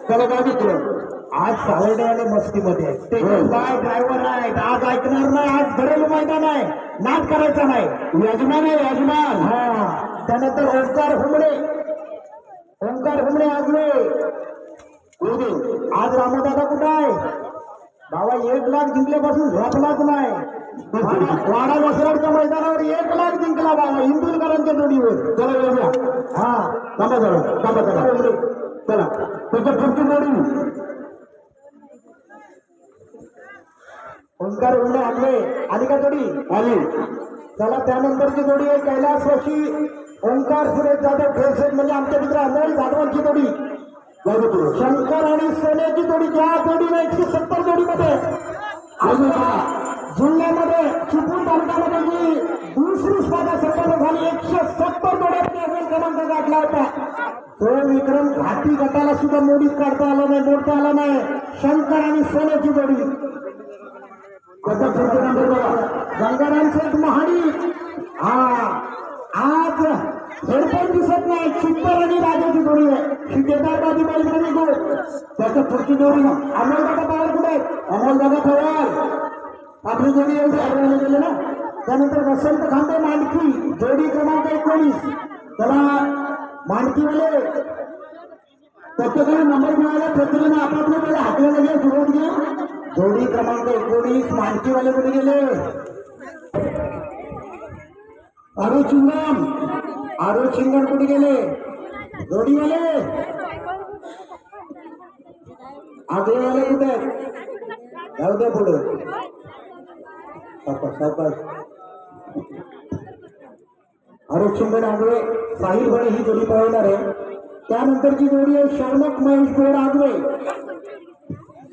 त्याला काय मित्र आज सावरडेवाले मस्तीमध्ये आहेत. ते काय ड्रायव्हर आहेत, आज ऐकणार नाही, आज घरेलू मैदान आहे, नाद करायचा नाही. यजमान आहे यजमान. हा त्यानंतर ओंकार हुमडे, ओंकार हुमडे आजवे. आज रामदादा कुठं आहे बाबा? 1 लाख जिंकल्यापासून झोपलाच नाही. वाडा वसराडच्या मैदानावर 1 लाख जिंकला बाबा इंदुरकरांच्या जोडीवर. चला येऊया. हा थांबा जरा थांबा चला चला त्याच्या पुढची जोडी ओंकार हुमडे आजवे आली का जोडी? आली. चला त्यानंतरची जोडी आहे कैलासवाशी ओंकार सुरेश जाधव ठेसेट म्हणजे आमच्या मित्र अमोल जाधवांची जोडी. शंकर आणि सोन्याची जोडी, ज्या जोडीने 170 जोडीमध्ये जिल्ह्यामध्ये चिपळूण तालुक्यामध्ये जी दुसरी स्पर्धा संपन्न झाली 170 जोड्यांनी अव्वल क्रमांक गाठला होता. तो विक्रम घाटी गटाला सुद्धा मोडीत काढता आला नाही, मोडता आला नाही. शंकर आणि सोन्याची जोडी. गंगाराम शेठ महाडी. हा आज हेडफोन दिसत नाही, चित्तर आणि राजाची जोडी आहे. शिकेदारबाजी बैलगाडी गो. त्याच्या पुढची जोडी अमोलदादा पवार कुठे आहेत? अमोलदादा पवार आपली जोडी एवढी गेले ना. त्यानंतर वसंत खांबे मांडकी जोडी क्रमांक 19. त्याला मांडकीवाले प्रत्येकाने नंबर मिळाला, प्रत्येकाने आपापल्या वेळेला हाकले गेले, सुरुवात घ्या. जोडी क्रमांक 19 मांडकीवाले कुठे गेले? आरू चिंगम, आरू चिंगम कुठे गेले? जोडीवाले आगळेवाले कुठे? जाऊ द्या पुढे. आरू चिंगम आगळे साहिल भणे ही जोडी पळवणार आहे. त्यानंतरची जोडी आहे शौनक महेश गोड आगळे,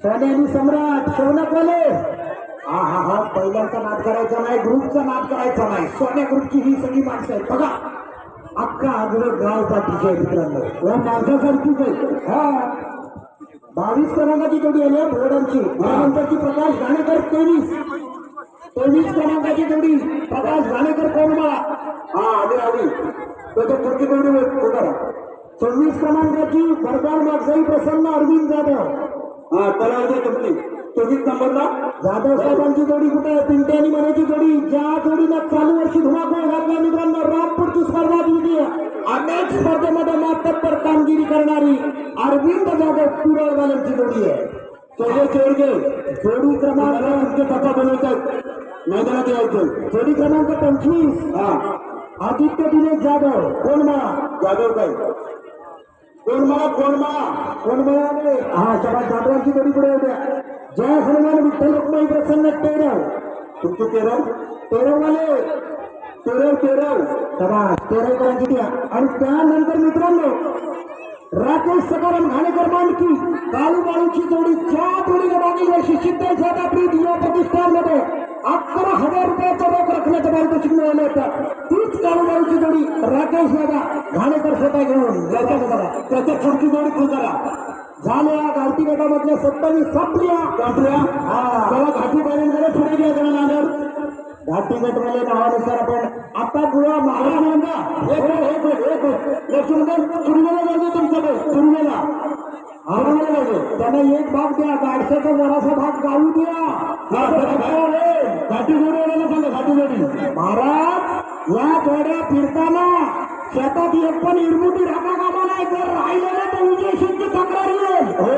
सोन्यानी सम्राट शौनकवाले. हा हा हा पहिल्यांचा नाद करायचा नाही, ग्रुपचा नाद करायचा नाही. सोन्या ग्रुपची ही सगळी माणसं आहेत बघा. अख्खा आगळं गाव पाठीचे आहे मित्रांनो, या माणसासारखीच आहे. हा 22 क्रमांकाची जोडी आली भोडांची. त्यानंतरची प्रकाश घाणेकर 23 क्रमांकाची जोडी प्रकाश घाणेकर कोणमा. हा आली आली. त्याच्या पुढची जोडी करा. 24 क्रमांकाची बरदार मागजाई प्रसन्न अरविंद जाधव. हा त्याला अर्धे तुमची 24 नंबरला जाधव साहेबांची जोडी कुठे आहे? पिंटे आणि मनेची जोडी. ज्या जोडीनं चालू वर्षी धुमाकूळ घातला मित्रांनो, रामपूरची स्पर्धा जिंकली. अनेक स्पर्धेमध्ये मातब्बर कामगिरी करणारी अरविंद जाधव कुरळवाल्यांची जोडी आहे. जोडी क्रमांक टप्पा बनवतात मैदानात यायचं. जोडी क्रमांक 25 हा आदित्य दिनेश जाधव कोणमा. जाधव काय कोणमा कोणमा कोणमाने हा सभा जाधवांची जोडी पुढे होत्या. जय हनुमान विठ्ठल रुक्माई प्रसन्न तेरव. तुमचे तेरव तेरववाले तेरव सभा तेरवकरांची द्या. आणि त्यानंतर मित्रांनो राकेश सकाराम घाणेकर मांडकी काळू बाळूची जोडी. ज्या जोडीने मागील वर्षी सिद्धेश दादा प्रीत युवा प्रतिष्ठानमध्ये 11,000 रुपयाचं रोख रकमेचं पारितोषिक मिळालं होतं. तीच काळू बाळूची जोडी राकेश दादा घाणेकर स्वतः घेऊन त्याच्या पुढची जोडी तू करा. झाल्या गावठी गटामधल्या 27 संपल्या. त्याला घाटी पर्यंत पुढे घ्या जरा नागर. घाटी गटवाले नावानुसार आपण आता गुळा महाराजांना सुरुवाला जायचं तुमच्याकडे सुरुवाला आम्हाला पाहिजे. त्यांना एक भाग द्या, गाडशाचा जरासा भाग गाऊ द्या. घाटी जोडी आणायला सांगा. घाटी जोडी महाराज या जोड्या फिरताना शेतात एक पण इरमुटी राखा कामा नाही. जर राहिलं ना तर विजयशीची तक्रार येईल. हो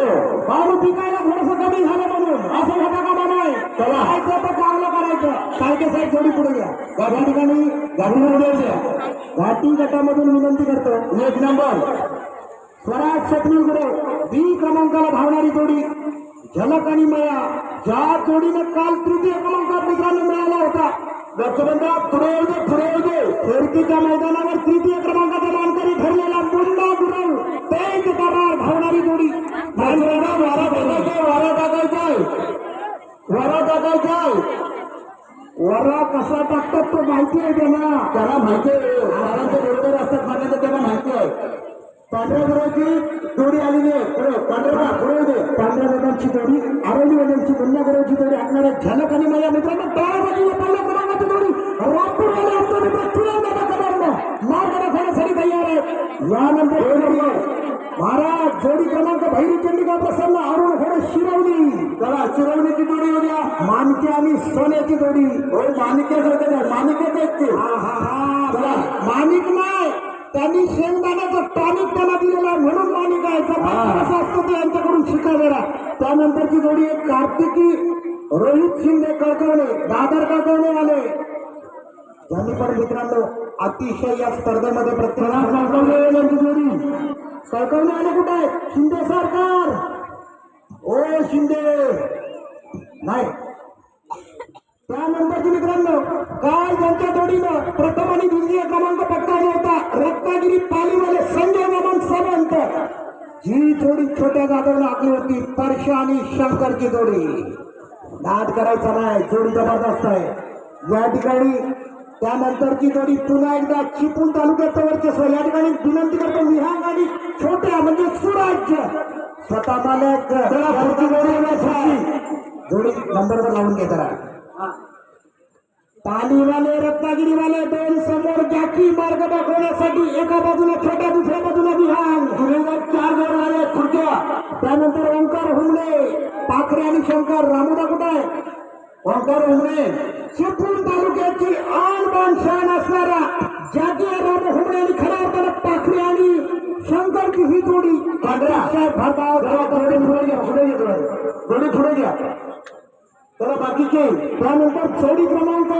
बारू पिकायला थोडंसं कमी झालं म्हणून असं राखा कामा नाही. चला. करायचं तर चांगलं करायचं. सारखे साहेब जोडी पुढे घ्या. या ठिकाणी घाटी गटामधून विनंती करतो 1 नंबर स्वराज स्वप्नील गुरव बी क्रमांकाला धावणारी जोडी झलक आणि माया. ज्या जोडीनं काल तृतीय क्रमांकात मित्रांनो मिळाला होता. लक्षबंधा पुढे येऊ दे पुढे येऊ दे. फिरकीच्या मैदानावर तृतीय क्रमांकाचा मानकरी ठरलेला मुंडा गुरव तेज करार धावणारी जोडी. वारा टाकायचाय वरा कसा टाकतात तो माहिती आहे त्यांना. त्याला माहिती आहे. वारांचे बरोबर असतात म्हणण्याचं त्यांना माहिती आहे. पांढऱ्या गुराची जोडी आलेली आहे. पांढरा पुढे दे. पांढऱ्या गटांची जोडी आरोली वडिलांची गुन्हा गुराची जोडी आणणाऱ्या झलक आणि माझ्या मित्रांनो टाळाबाजी पहिल्या क्रमांकाची जोडी रामपूरवाले आमचा मित्र किरण दादा मार्ग दाखवण्यासाठी तयार आहे. यानंतर महाराज जोडी क्रमांक भैरी चंडिका प्रसन्न अरुण घोडे शिरवली. चला शिरवण्याची जोडी येऊ द्या. माणके आणि सोन्याची जोडी. हो माणिक्यासारखं नाही, माणिक्यात आहेत ते. चला माणिक नाही, त्यांनी शेंगदाण्याचं टॉनिक त्याला दिलेला आहे म्हणून माणिक आहे. कसं असतं ते यांच्याकडून शिका जरा. त्यानंतरची जोडी आहे कार्तिकी रोहित शिंदे कळकवणे, दादर कळकवणे आले. यांनी पण मित्रांनो अतिशय या स्पर्धेमध्ये प्रत्येक यांची जोडी. कळकवणे आले कुठे आहे? शिंदे सरकार. ओ शिंदे नाही. त्यानंतरची मित्रांनो काल ज्यांच्या जोडीनं प्रथम आणि द्वितीय क्रमांक पटकावला होता रत्नागिरी पालीवाले संजय नमन सावंत, ही जोडी छोट्या जाधवला आखली होती. परश आणि शंकरची जोडी. नाद करायचा नाही, जोडी जबरदस्त आहे या ठिकाणी. त्यानंतरची जोडी पुन्हा एकदा चिपळूण तालुक्याचं वर्चस्व. या ठिकाणी विनंती करतो विहांग आणि छोट्या म्हणजे सुराज्य स्वतः मालक जोडी नंबरवर लावून घे जरा. पालीवाले रत्नागिरीवाले दोन समोर जाकी मार्ग दाखवण्यासाठी एका बाजूला छोट्या दुसऱ्या बाजूला विहांग. गुन्हेगार 4 जण आले खुर्च्या. त्यानंतर ओंकार हुमणे, पाखरे आणि शंकर. रामोदा कुठे आहे? ओंकार हुमणे चिपळूण तालुक्याची आणबाण शान असणारा जागी राम हुमणे आणि खऱ्या अर्थानं पाखरे आणि शंकरची ही जोडी. जोडी पुढे घ्या. चला बाकीचे. त्यानंतर जोडी क्रमांक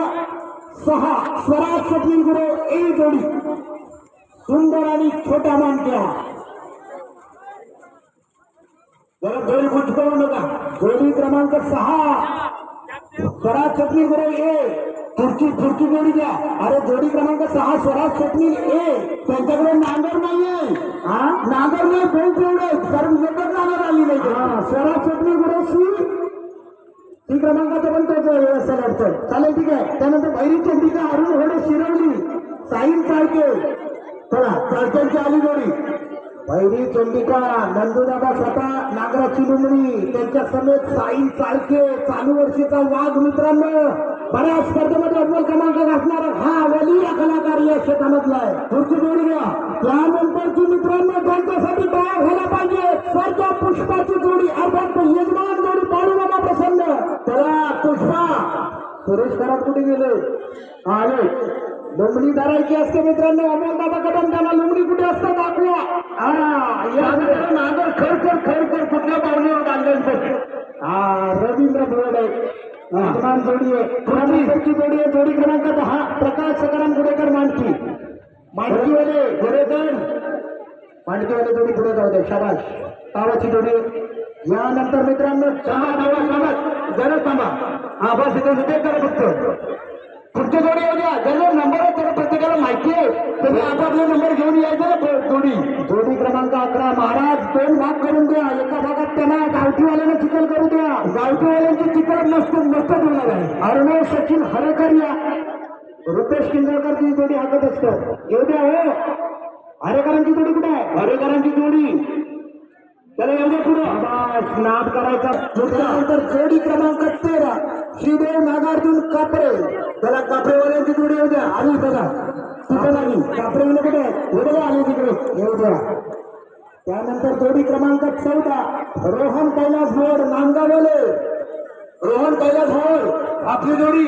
6 स्वराज स्वप्नील गुरु ए जोडी सुंदर आणि छोट्या मानक्या. जरा जोडी खुश करू नका. जोडी क्रमांक 6 स्वराज स्वप्नील गुरु ए. पुढची जोडी द्या. अरे जोडी क्रमांक 6 स्वराज स्वप्नील ए. त्यांच्याकडे नांगर नाहीये. नांगर नाही, बेल्ट एवढे कारण एकच नांगर आली नाही. स्वराज स्वप्नील गुरु सी ती क्रमांकाचं पण तोच असेल अडचण. चालेल ठीक आहे. त्यानंतर भैरी चंडिका अरुण घोडे शिरवली साईन चाळके. चला चाळक्यांची आली जोडी. भैरी चंडिका नंदुदाबा स्वतः नागराची लुमडी त्यांच्या समेत साईन चाळके. चालू वर्षीचा वाघ मित्रांनो. बऱ्याच स्पर्धेमध्ये अव्वल क्रमांक गाठणारा हा वली या कलाकार या क्षेत्रामधला आहे. पुढची जोडी घ्या. त्यानंतरची मित्रांनो त्यांच्यासाठी तयार व्हायला पाहिजे स्वर्ग पुष्पाची जोडी अर्थात यजमान जोडी बाळूमामा प्रसन्न. चला पुष्पा. सुरेश कराड कुठे गेले? आले. लुमडी धरायची असते मित्रांनो. अमोल दादा कदम त्यांना लुमडी कुठे असतं दाखवा. नांगर खर कुठल्या पावणीवर बांधायचं. रवींद्र भोळे यजमान जोडी आहे. पुढची जोडी आहे जोडी क्रमांक 10 प्रकाश सकाराम गुडेकर मांडकी. मांडकीवाले गुडेकर मांडकीवाले जोडी पुढे जाऊ दे. शाबाश. तावाची जोडी. यानंतर मित्रांनो जरा थांबा. बस इथे करा फक्त. पुढची जोडी येऊ द्या. ज्याला नंबर आहे त्याला प्रत्येकाला माहिती आहे त्यांनी आपापले नंबर घेऊन यायचं ना. जोडी क्रमांक 11 महाराज 2 भाग करून द्या. एका भागात त्यांना गावठीवाल्याने चिखल करू द्या. गावठीवाल्यांची चिखल मस्त होणार आहे. अर्णव सचिन हरेकर या रुपेश किंजळकरची जोडी हाकत असतं. येऊ द्या हो. हरेकरांची जोडी कुठे आहे? हरेकरांची जोडी. त्याला एवढ्या पुढं नाद करायचा. त्यानंतर जोडी क्रमांक 13 श्रीदेव नागार्जुन कापरे. त्याला कापरेवाल्यांची जोडी येऊ द्या. आली बघा तिथे नाही. कापरेवाले कुठे आहे? आले तिकडे. येऊ द्या. त्यानंतर जोडी क्रमांक 14 रोहन कैलास भोड नांदगावले. रोहन कैलास भोड आपली जोडी.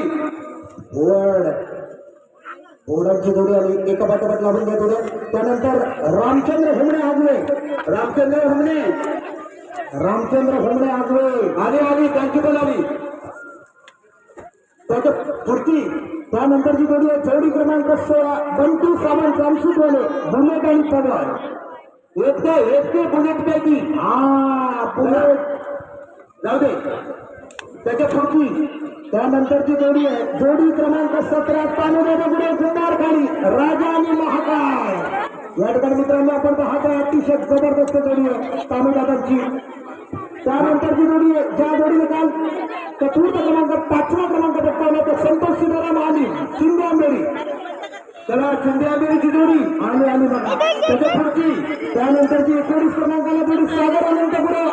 बोर्डांची जोडी आली. एका पाठोपाठ लावून घ्या जोड्या. त्यानंतर रामचंद्र हुमणे आगवे. रामचंद्र हुमणे आगवे आली त्यांची पण आली. त्याच्या पुढची त्यानंतरची जोडी आहे जोडी क्रमांक 16 बंटू सावंत रामशूटवाले बुलेट आणि पवार. येते बुलेट पैकी. बुलेट जाऊ दे. त्याच्या पुढची त्यानंतरची जोडी आहे जोडी क्रमांक 17 तालुक्यामध्ये जुनार खाली राजा आणि महाकाय. या ठिकाणी मित्रांनो आपण पाहत आहे अतिशय जबरदस्त जोडी आहे तामिळदादांची. त्यानंतरची जोडी आहे ज्या जोडीने काल चतुर्थ क्रमांक 5वा क्रमांक पटकावला तो संतोष सीताराम आली शिंदे आंबेरी. त्याला शिंदे आंबेरीची जोडी आली बघा. त्याच्या पुढची त्यानंतरची 19 क्रमांकाला जोडी सागर अनंत पुढे